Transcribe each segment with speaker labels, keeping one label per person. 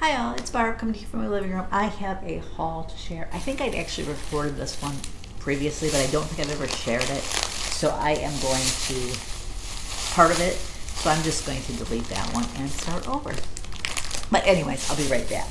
Speaker 1: Hi all, it's Barb coming to you from my living room. I have a haul to share. I think I'd actually recorded this one previously, but I don't think I've ever shared it. So I am going to, part of it, so I'm just going to delete that one and start over. But anyways, I'll be right back.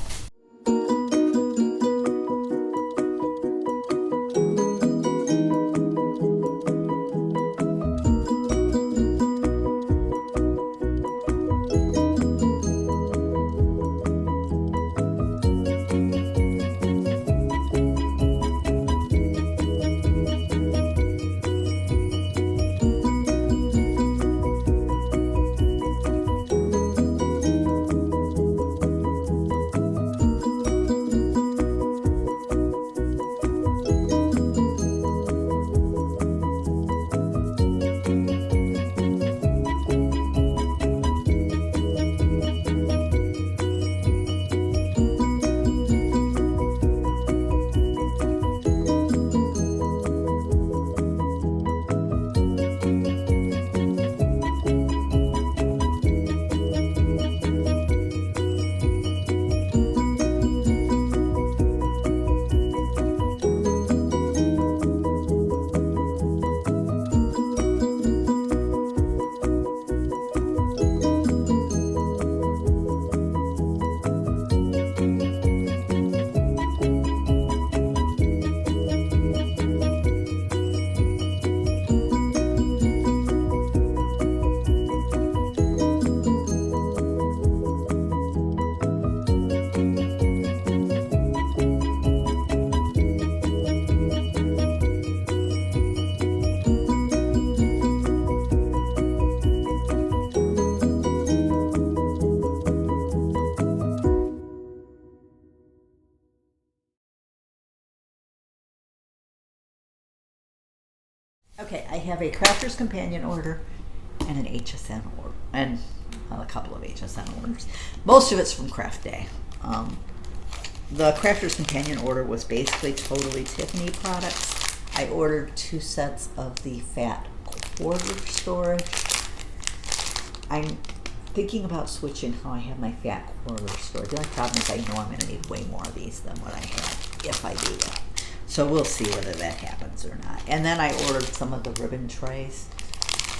Speaker 1: Okay, I have a Crafter's Companion order and an HSN order, and a couple of HSN orders. Most of it's from Craft Day. The Crafter's Companion order was basically totally Tiffany products. I ordered 2 sets of the fat quarter storage. I'm thinking about switching how I have my fat quarter storage. The only problem is I know I'm going to need way more of these than what I have if I do that. So we'll see whether that happens or not. And then I ordered some of the ribbon trays.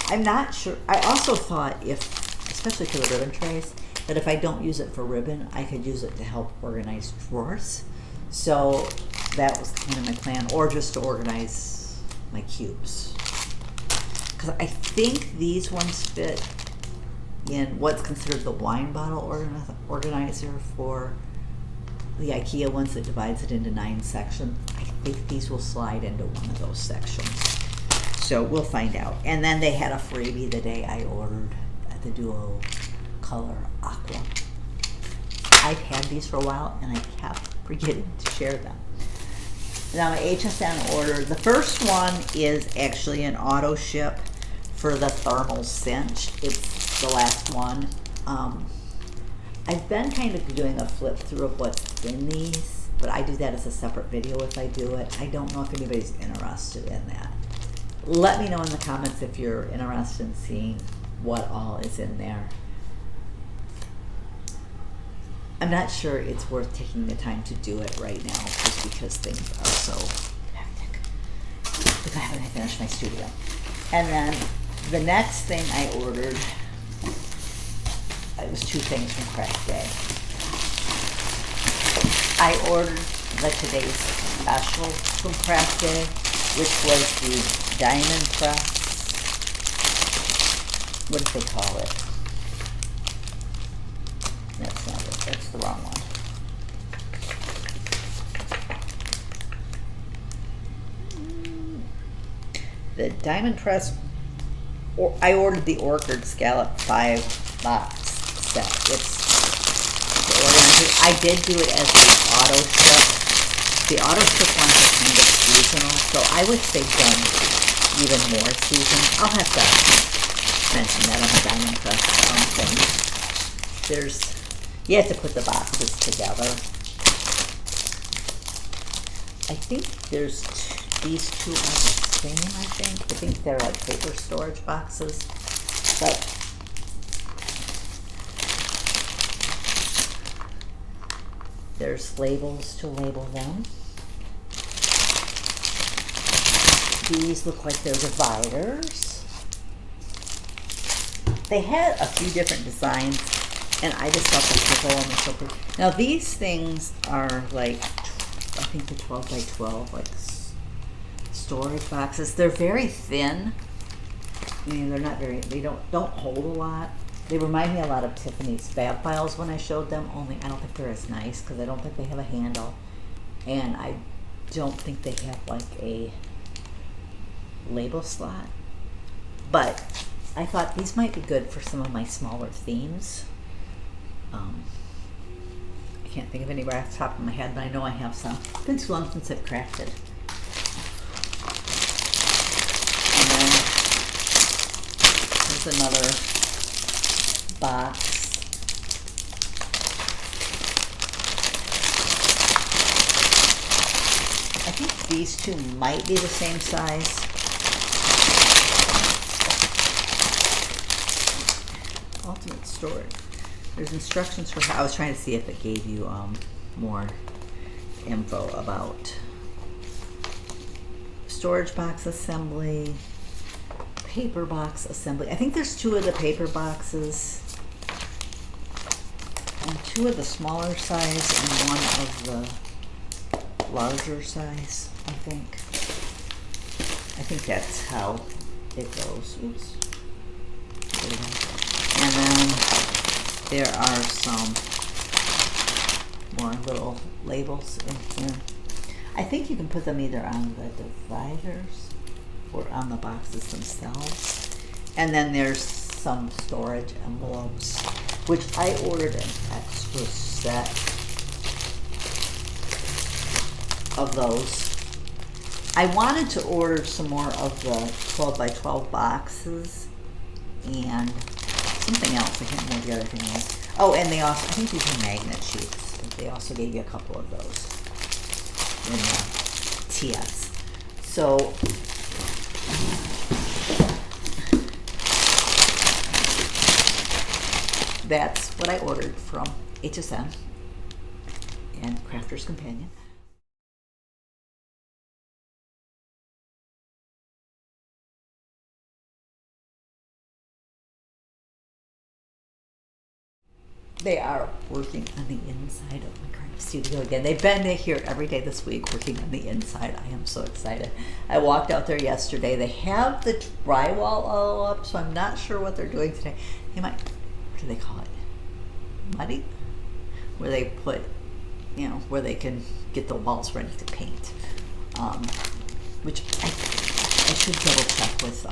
Speaker 1: I'm not sure. I also thought especially for the ribbon trays, that if I don't use it for ribbon, I could use it to help organize drawers. So that was kind of my plan, or just to organize my cubes. Because I think these ones fit in what's considered the wine bottle organizer for the IKEA ones that divides it into 9 sections. I think these will slide into one of those sections. So we'll find out. And then they had a freebie the day I ordered the Duo Color Aqua. I've had these for a while and I kept forgetting to share them. Now my HSN order, the first one is actually an auto ship for the thermal cinch. It's the last one. I've been kind of doing a flip through of what's in these, but I do that as a separate video if I do it. I don't know if anybody's interested in that. Let me know in the comments if you're interested in seeing what all is in there. I'm not sure it's worth taking the time to do it right now just because things are so hectic. Because I haven't finished my studio. And then the next thing I ordered, it was 2 things from Craft Day. I ordered the Today's Special from Craft Day, which was the Diamond Press. What did they call it? That's not it. That's the wrong one. The Diamond Press. I ordered the Orchid Scallop 5 box set. It's the organizer. I did do it as the auto ship. The auto ship ones are kind of seasonal, so I would say done even more seasonal. I'll have to mention that on the Diamond Press thing. You have to put the boxes together. I think these 2 are the same, I think they're like paper storage boxes, but There's labels to label them. These look like they're dividers. They had a few different designs, and I just thought the purple one was so pretty. Now these things are like, I think they're 12 by 12, like storage boxes. They're very thin. I mean, they're not very, they don't hold a lot. They remind me a lot of Tiffany's Fab Files when I showed them, only I don't think they're as nice because I don't think they have a handle. And I don't think they have like a label slot. But I thought these might be good for some of my smaller themes. I can't think of any right off the top of my head, but I know I have some. It's been too long since I've crafted. And then there's another box. I think these two might be the same size. Ultimate storage. There's instructions for how. I was trying to see if it gave you more info about storage box assembly, paper box assembly. I think there's 2 of the paper boxes and 2 of the smaller size and 1 of the larger size, I think. I think that's how it goes. Oops. And then there are some more little labels in here. I think you can put them either on the dividers or on the boxes themselves. And then there's some storage envelopes, which I ordered an extra set of those. I wanted to order some more of the 12 by 12 boxes and something else. I can't remember what the other thing was. Oh, and they also, I think these are magnet sheets. They also gave you a couple of those in TS. So that's what I ordered from HSN and Crafter's Companion. They are working on the inside of my craft studio again. They've been here every day this week working on the inside. I am so excited. I walked out there yesterday. They have the drywall all up, so I'm not sure what they're doing today. They might, what do they call it? Muddy? Where they put, you know, where they can get the walls ready to paint. Which I should double check with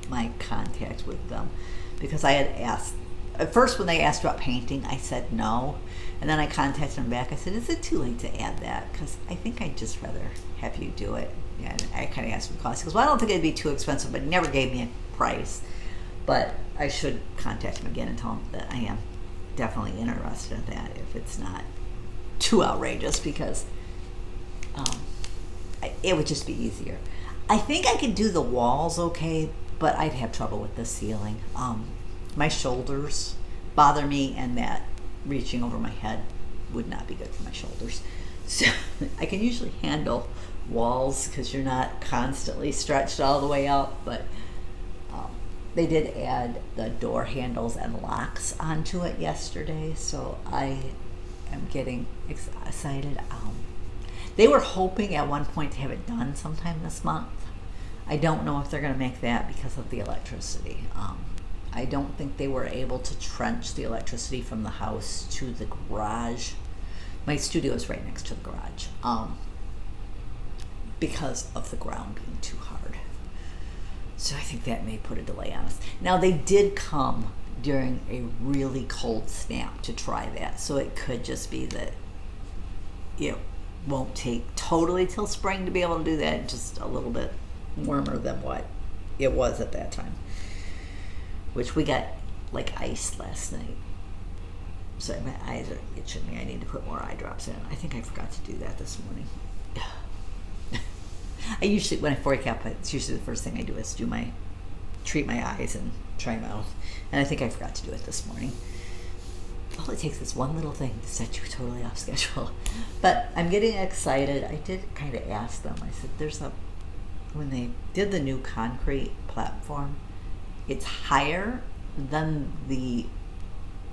Speaker 1: my contact with them, because I had asked. At first, when they asked about painting, I said no. And then I contacted them back. I said, is it too late to add that? Because I think I'd just rather have you do it. And I kind of asked him the cost. He goes, well, I don't think it'd be too expensive, but he never gave me a price. But I should contact him again and tell him that I am definitely interested in that if it's not too outrageous, because it would just be easier. I think I could do the walls okay, but I'd have trouble with the ceiling. My shoulders bother me, and that reaching over my head would not be good for my shoulders. So I can usually handle walls because you're not constantly stretched all the way out, but they did add the door handles and locks onto it yesterday, so I am getting excited. They were hoping at one point to have it done sometime this month. I don't know if they're going to make that because of the electricity. I don't think they were able to trench the electricity from the house to the garage. My studio is right next to the garage, because of the ground being too hard. So I think that may put a delay on us. Now, they did come during a really cold snap to try that, so it could just be that it won't take totally till spring to be able to do that, just a little bit warmer than what it was at that time. Which we got like ice last night. So my eyes are itching me. I need to put more eye drops in. I think I forgot to do that this morning. I usually, when I wake up, it's usually the first thing I do is treat my eyes and try my mouth. And I think I forgot to do it this morning. all it takes is one little thing to set you totally off schedule. But I'm getting excited. I did kind of ask them. I said, when they did the new concrete platform, it's higher than the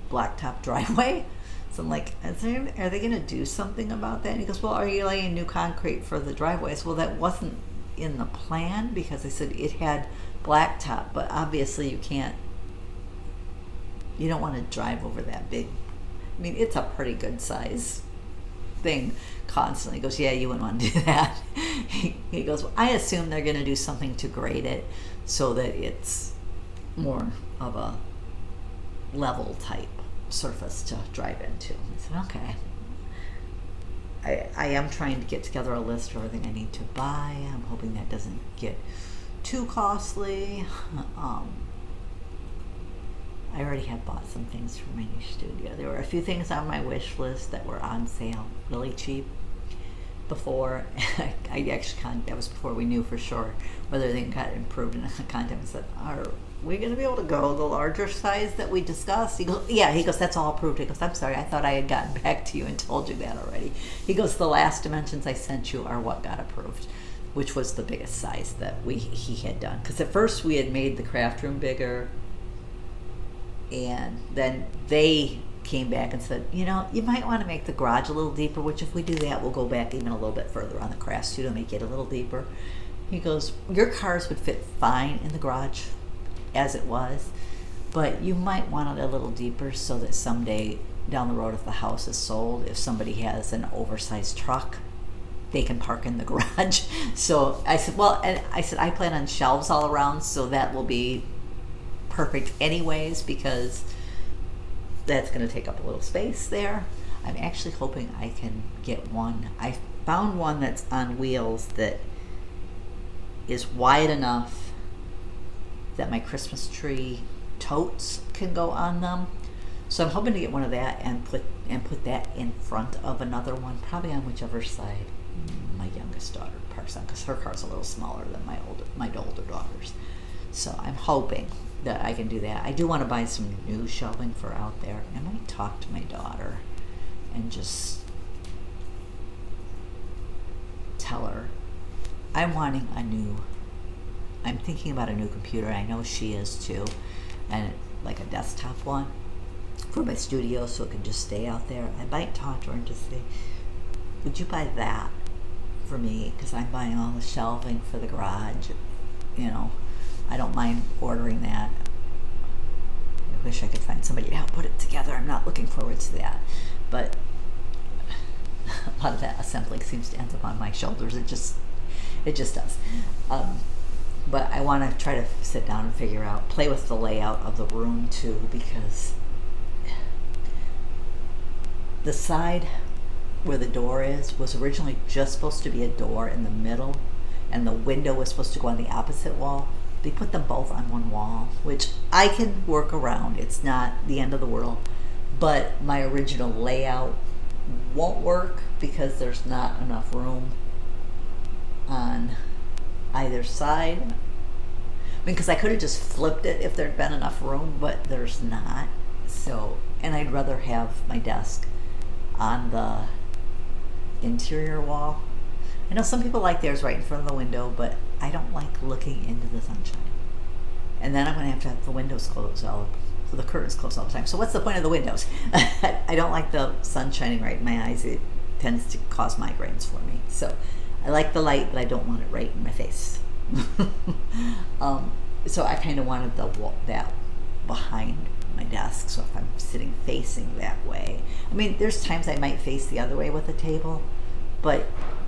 Speaker 1: blacktop driveway. So I'm like, are they going to do something about that? And he goes, well, are you laying new concrete for the driveway? I said, well, that wasn't in the plan, because I said it had blacktop, but obviously you don't want to drive over that big. I mean, it's a pretty good size thing constantly. He goes, yeah, you wouldn't want to do that. He goes, well, I assume they're going to do something to grade it so that it's more of a level type surface to drive into. I said, okay. I am trying to get together a list of everything I need to buy. I'm hoping that doesn't get too costly. I already have bought some things for my new studio. There were a few things on my wish list that were on sale really cheap before. That was before we knew for sure whether they got improved, and I contacted him and said, are we going to be able to go the larger size that we discussed? He goes, yeah. He goes, that's all approved. He goes, I'm sorry, I thought I had gotten back to you and told you that already. He goes, the last dimensions I sent you are what got approved, which was the biggest size that he had done. Because at first we had made the craft room bigger, and then they came back and said, you might want to make the garage a little deeper, which if we do that, we'll go back even a little bit further on the craft studio, make it a little deeper. He goes, your cars would fit fine in the garage as it was, but you might want it a little deeper so that someday down the road, if the house is sold, if somebody has an oversized truck, they can park in the garage. So I said, I plan on shelves all around, so that will be perfect anyways, because that's going to take up a little space there. I'm actually hoping I can get one. I found one that's on wheels that is wide enough that my Christmas tree totes can go on them. So I'm hoping to get one of that and put that in front of another one, probably on whichever side my youngest daughter parks on, because her car's a little smaller than my older daughter's. So I'm hoping that I can do that. I do want to buy some new shelving for out there. I might talk to my daughter and just tell her I'm thinking about a new computer. I know she is too, and like a desktop one for my studio, so it can just stay out there. I might talk to her and just say, would you buy that for me? Because I'm buying all the shelving for the garage. I don't mind ordering that. I wish I could find somebody to help put it together. I'm not looking forward to that. But a lot of that assembling seems to end up on my shoulders. It just does. But I want to try to sit down and play with the layout of the room too, because the side where the door was originally just supposed to be a door in the middle, and the window was supposed to go on the opposite wall. They put them both on one wall, which I can work around. It's not the end of the world, but my original layout won't work because there's not enough room on either side. I mean, because I could have just flipped it if there'd been enough room, but there's not. So, and I'd rather have my desk on the interior wall. I know some people like theirs right in front of the window, but I don't like looking into the sunshine. And then I'm going to have the windows closed so the curtains closed all the time. So what's the point of the windows? I don't like the sun shining right in my eyes. It tends to cause migraines for me. So I like the light, but I don't want it right in my face. So I kind of wanted that behind my desk, so if I'm sitting facing that way. I mean, there's times I might face the other way with the table, but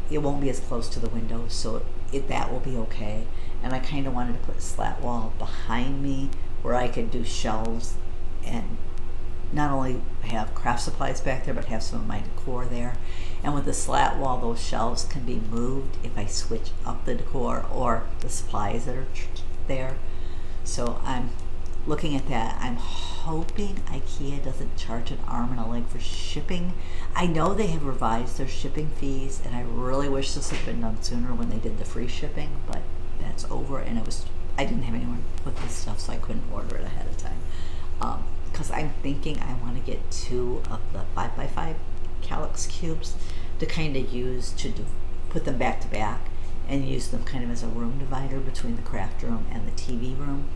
Speaker 1: it won't be as close to the window, so that will be okay. And I kind of wanted to put a slat wall behind me where I could do shelves and not only have craft supplies back there, but have some of my decor there. And with the slat wall, those shelves can be moved if I switch up the decor or the supplies that are there. So I'm looking at that. I'm hoping IKEA doesn't charge an arm and a leg for shipping. I know they have revised their shipping fees, and I really wish this had been done sooner when they did the free shipping, but that's over, and I didn't have anyone put this stuff, so I couldn't order it ahead of time. because I'm thinking I want to get 2 of the 5x5 calyx cubes to kind of use to put them back to back and use them kind of as a room divider between the craft room and the TV room.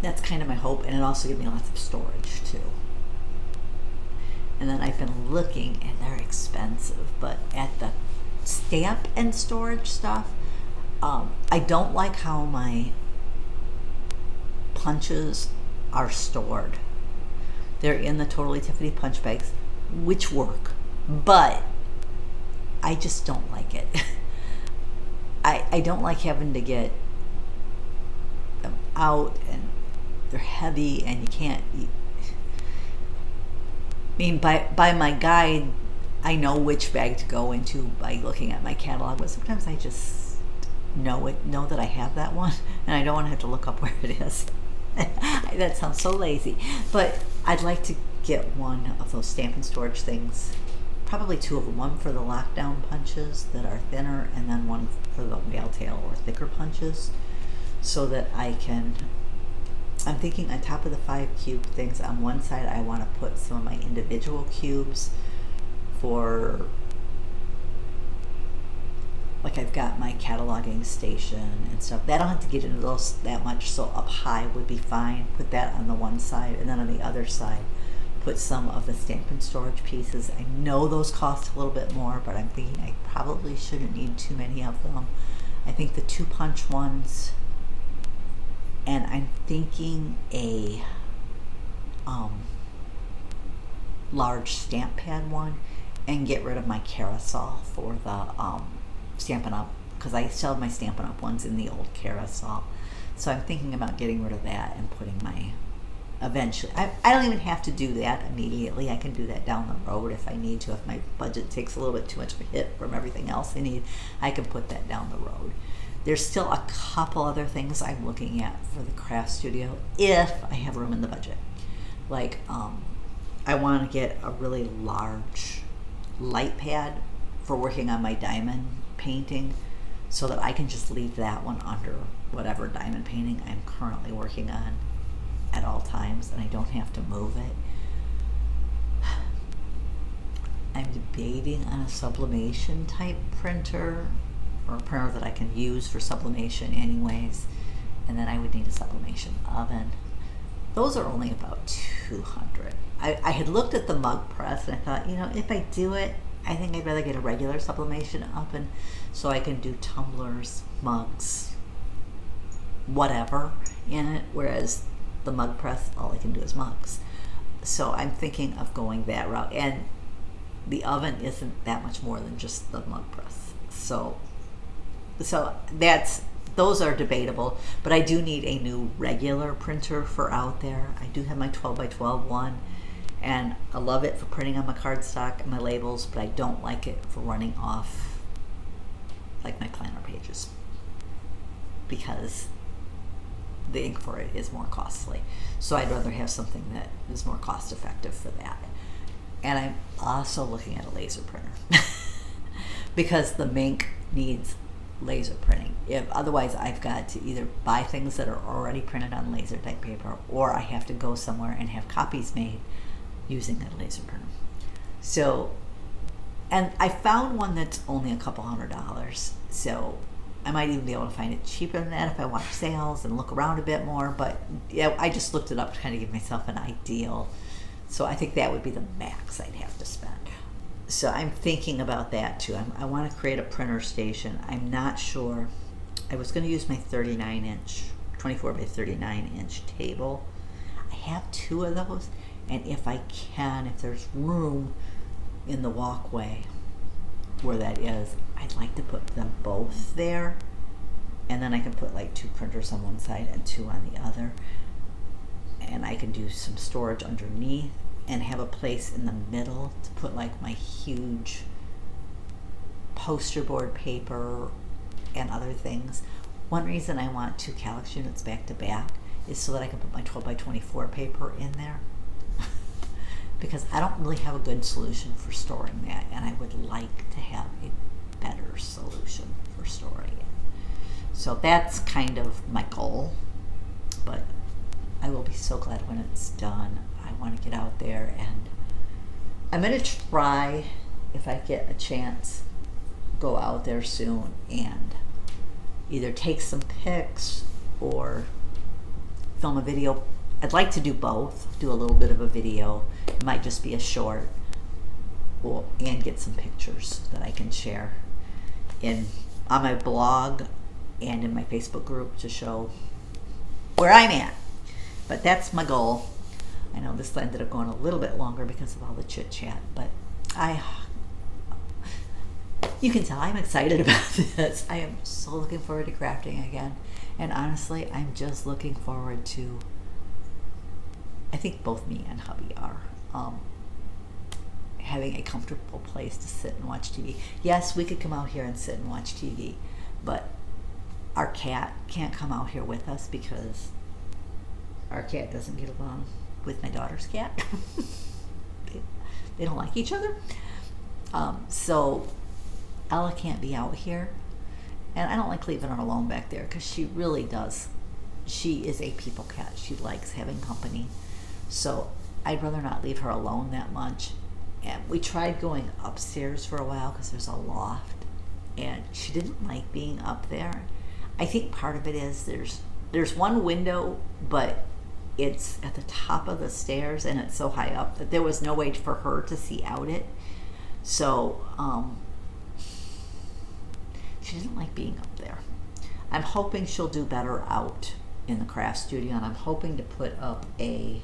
Speaker 1: That's kind of my hope, and it also gives me lots of storage too. And then I've been looking, and they're expensive, but at the stamp and storage stuff, I don't like how my punches are stored. They're in the Totally Tiffany punch bags, which work, but I just don't like it. I don't like having to get them out, and they're heavy, and you can't eat. I mean, by my guide, I know which bag to go into by looking at my catalog, but sometimes I just know that I have that one, and I don't want to have to look up where it is. That sounds so lazy, but I'd like to get one of those stamp and storage things, probably 2 of them, one for the lockdown punches that are thinner, and then one for the whale tail or thicker punches, so that I'm thinking on top of the 5 cube things, on one side I want to put some of my individual cubes for, like, I've got my cataloging station and stuff. I don't have to get into those that much, so up high would be fine. Put that on the one side, and then on the other side put some of the stamp and storage pieces. I know those cost a little bit more, but I'm thinking I probably shouldn't need too many of them. I think the 2 punch ones, and I'm thinking a large stamp pad one, and get rid of my carousel for the Stampin' Up, because I still have my Stampin' Up ones in the old carousel. So I'm thinking about getting rid of that and putting my, eventually, I don't even have to do that immediately. I can do that down the road if I need to. If my budget takes a little bit too much of a hit from everything else I need, I can put that down the road. There's still a couple other things I'm looking at for the craft studio if I have room in the budget. Like, I want to get a really large light pad for working on my diamond painting, so that I can just leave that one under whatever diamond painting I'm currently working on at all times, and I don't have to move it. I'm debating on a sublimation type printer, or a printer that I can use for sublimation anyways, and then I would need a sublimation oven. Those are only about $200. I had looked at the mug press, and I thought, if I do it, I think I'd rather get a regular sublimation oven so I can do tumblers, mugs, whatever in it, whereas the mug press, all I can do is mugs. So I'm thinking of going that route, and the oven isn't that much more than just the mug press. So those are debatable, but I do need a new regular printer for out there. I do have my 12x12 one, and I love it for printing on my cardstock and my labels, but I don't like it for running off like my planner pages, because the ink for it is more costly. So I'd rather have something that is more cost effective for that. And I'm also looking at a laser printer because the Mink needs laser printing. Otherwise I've got to either buy things that are already printed on laser type paper, or I have to go somewhere and have copies made using a laser printer. So, and I found one that's only a couple $100, so I might even be able to find it cheaper than that if I watch sales and look around a bit more, but yeah, I just looked it up to kind of give myself an ideal. So I think that would be the max I'd have to spend. So I'm thinking about that too. I want to create a printer station. I'm not sure. I was going to use my 39-inch, 24 by 39-inch table. I have 2 of those, and if I can, if there's room in the walkway where that is, I'd like to put them both there, and then I can put like 2 printers on one side and 2 on the other, and I can do some storage underneath and have a place in the middle to put like my huge poster board paper and other things. One reason I want 2 calyx units back to back is so that I can put my 12 by 24 paper in there because I don't really have a good solution for storing that, and I would like to have a better solution for storing it. So that's kind of my goal. but I will be so glad when it's done. I want to get out there, and I'm going to try, if I get a chance, go out there soon and either take some pics or film a video. I'd like to do both, do a little bit of a video. It might just be a short, and get some pictures that I can share on my blog and in my Facebook group to show where I'm at. But that's my goal. I know this ended up going a little bit longer because of all the chit chat, but you can tell I'm excited about this. I am so looking forward to crafting again. And honestly, I'm just looking forward to, I think both me and hubby are, having a comfortable place to sit and watch TV. Yes, we could come out here and sit and watch TV, but our cat can't come out here with us because our cat doesn't get along with my daughter's cat. They don't like each other. So Ella can't be out here, and I don't like leaving her alone back there because she really does. She is a people cat. She likes having company. So I'd rather not leave her alone that much. And we tried going upstairs for a while because there's a loft, and she didn't like being up there. I think part of it is there's one window, but it's at the top of the stairs and it's so high up that there was no way for her to see out it. So she didn't like being up there. I'm hoping she'll do better out in the craft studio, and I'm hoping to put up a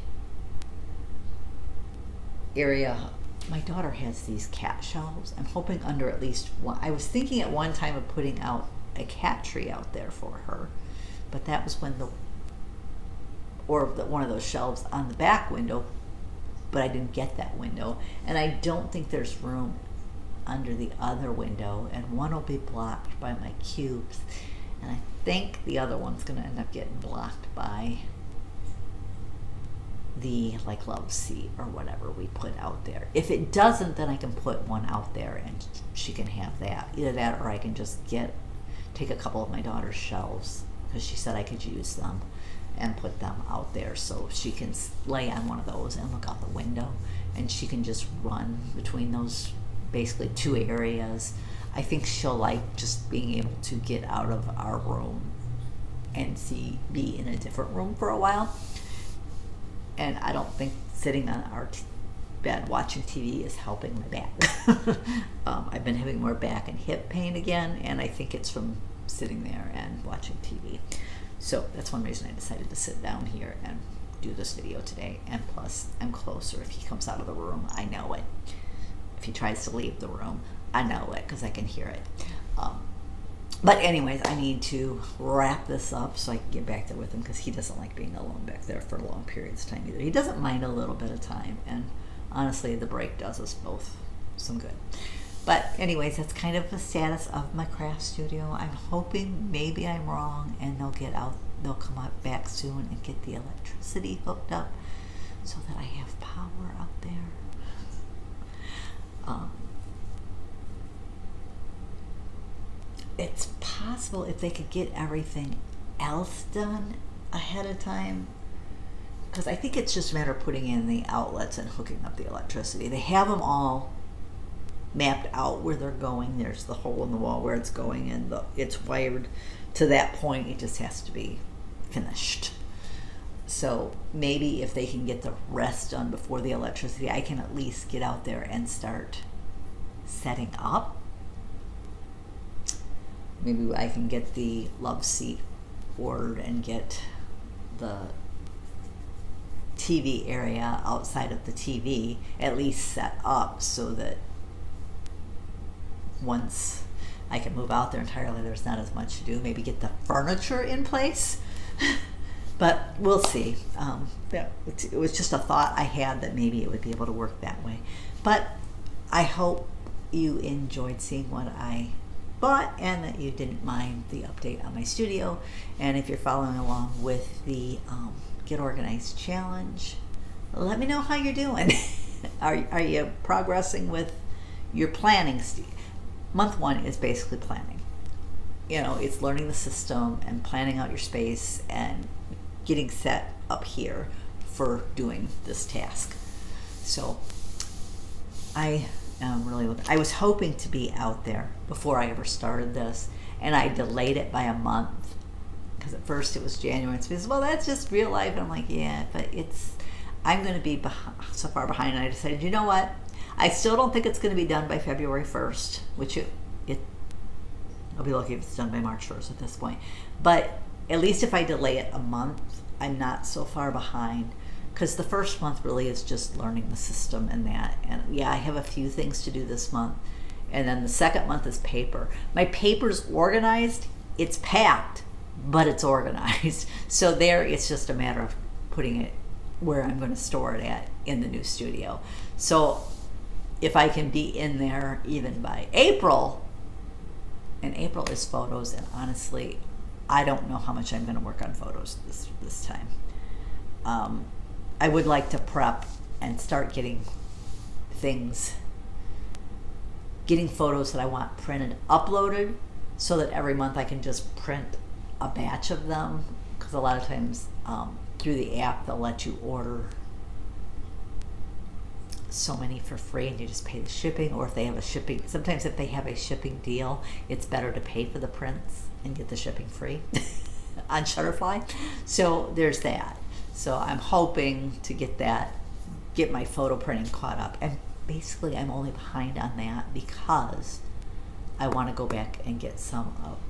Speaker 1: area. My daughter has these cat shelves. I'm hoping under at least one. I was thinking at one time of putting out a cat tree out there for her, but that was when one of those shelves on the back window, but I didn't get that window, and I don't think there's room under the other window, and one will be blocked by my cubes, and I think the other one's going to end up getting blocked by the love seat or whatever we put out there. If it doesn't, then I can put one out there and she can have that. Either that, or I can just take a couple of my daughter's shelves, because she said I could use them, and put them out there so she can lay on one of those and look out the window, and she can just run between those basically two areas. I think she'll like just being able to get out of our room and be in a different room for a while. And I don't think sitting on our bed watching TV is helping my back. I've been having more back and hip pain again, and I think it's from sitting there and watching TV. So that's one reason I decided to sit down here and do this video today. And plus, I'm closer. If he comes out of the room, I know it. If he tries to leave the room, I know it because I can hear it. But anyways, I need to wrap this up so I can get back there with him, because he doesn't like being alone back there for long periods of time either. He doesn't mind a little bit of time, and honestly, the break does us both some good. But anyways, that's kind of the status of my craft studio. I'm hoping maybe I'm wrong and they'll come out back soon and get the electricity hooked up so that I have power out there. It's possible if they could get everything else done ahead of time, because I think it's just a matter of putting in the outlets and hooking up the electricity. They have them all mapped out where they're going. There's the hole in the wall where it's going, and it's wired to that point. It just has to be finished. So maybe if they can get the rest done before the electricity, I can at least get out there and start setting up. Maybe I can get the love seat ordered and get the TV area outside of the TV at least set up, so that once I can move out there entirely, there's not as much to do. Maybe get the furniture in place. But we'll see. It was just a thought I had that maybe it would be able to work that way. But I hope you enjoyed seeing what I bought, and that you didn't mind the update on my studio. And if you're following along with the Get Organized Challenge, let me know how you're doing. Are you progressing with your planning? Month 1 is basically planning. It's learning the system and planning out your space and getting set up here for doing this task. So I was hoping to be out there before I ever started this, and I delayed it by a month because at first it was January. And says, well, that's just real life. And I'm like, yeah, but I'm going to be so far behind. And I decided, you know what? I still don't think it's going to be done by February 1st, which I'll be lucky if it's done by March 1st at this point. But at least if I delay it a month, I'm not so far behind. Because the first month really is just learning the system and that. And yeah, I have a few things to do this month. And then the second month is paper. My paper's organized. It's packed, but it's organized. So there, it's just a matter of putting it where I'm going to store it at in the new studio. So if I can be in there even by April, and April is photos, and honestly, I don't know how much I'm going to work on photos this time. I would like to prep and start getting photos that I want printed, uploaded, so that every month I can just print a batch of them, because a lot of times through the app they'll let you order so many for free and you just pay the shipping, or if they have sometimes if they have a shipping deal, it's better to pay for the prints and get the shipping free on Shutterfly. So there's that. So I'm hoping to get my photo printing caught up. And basically I'm only behind on that because I want to go back and get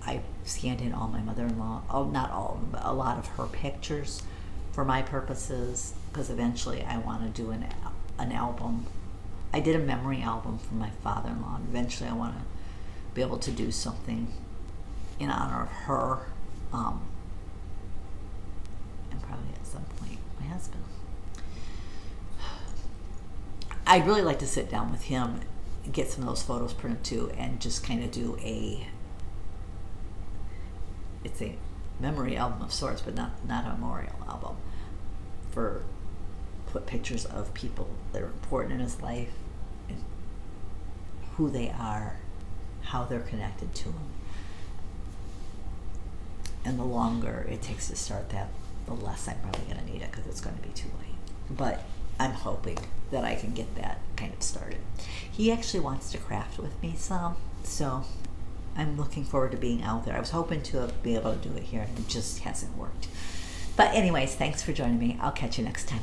Speaker 1: I scanned in all my mother-in-law, not all of them, but a lot of her pictures for my purposes, because eventually I want to do an album. I did a memory album for my father-in-law, and eventually I want to be able to do something in honor of her, and probably at some point my husband. I'd really like to sit down with him and get some of those photos printed too, and just kind of do it's a memory album of sorts, but not a memorial album, put pictures of people that are important in his life and who they are, how they're connected to him. And the longer it takes to start that, the less I'm probably going to need it, because it's going to be too late. But I'm hoping that I can get that kind of started. He actually wants to craft with me some, so I'm looking forward to being out there. I was hoping to be able to do it here, and it just hasn't worked. But anyways, thanks for joining me. I'll catch you next time.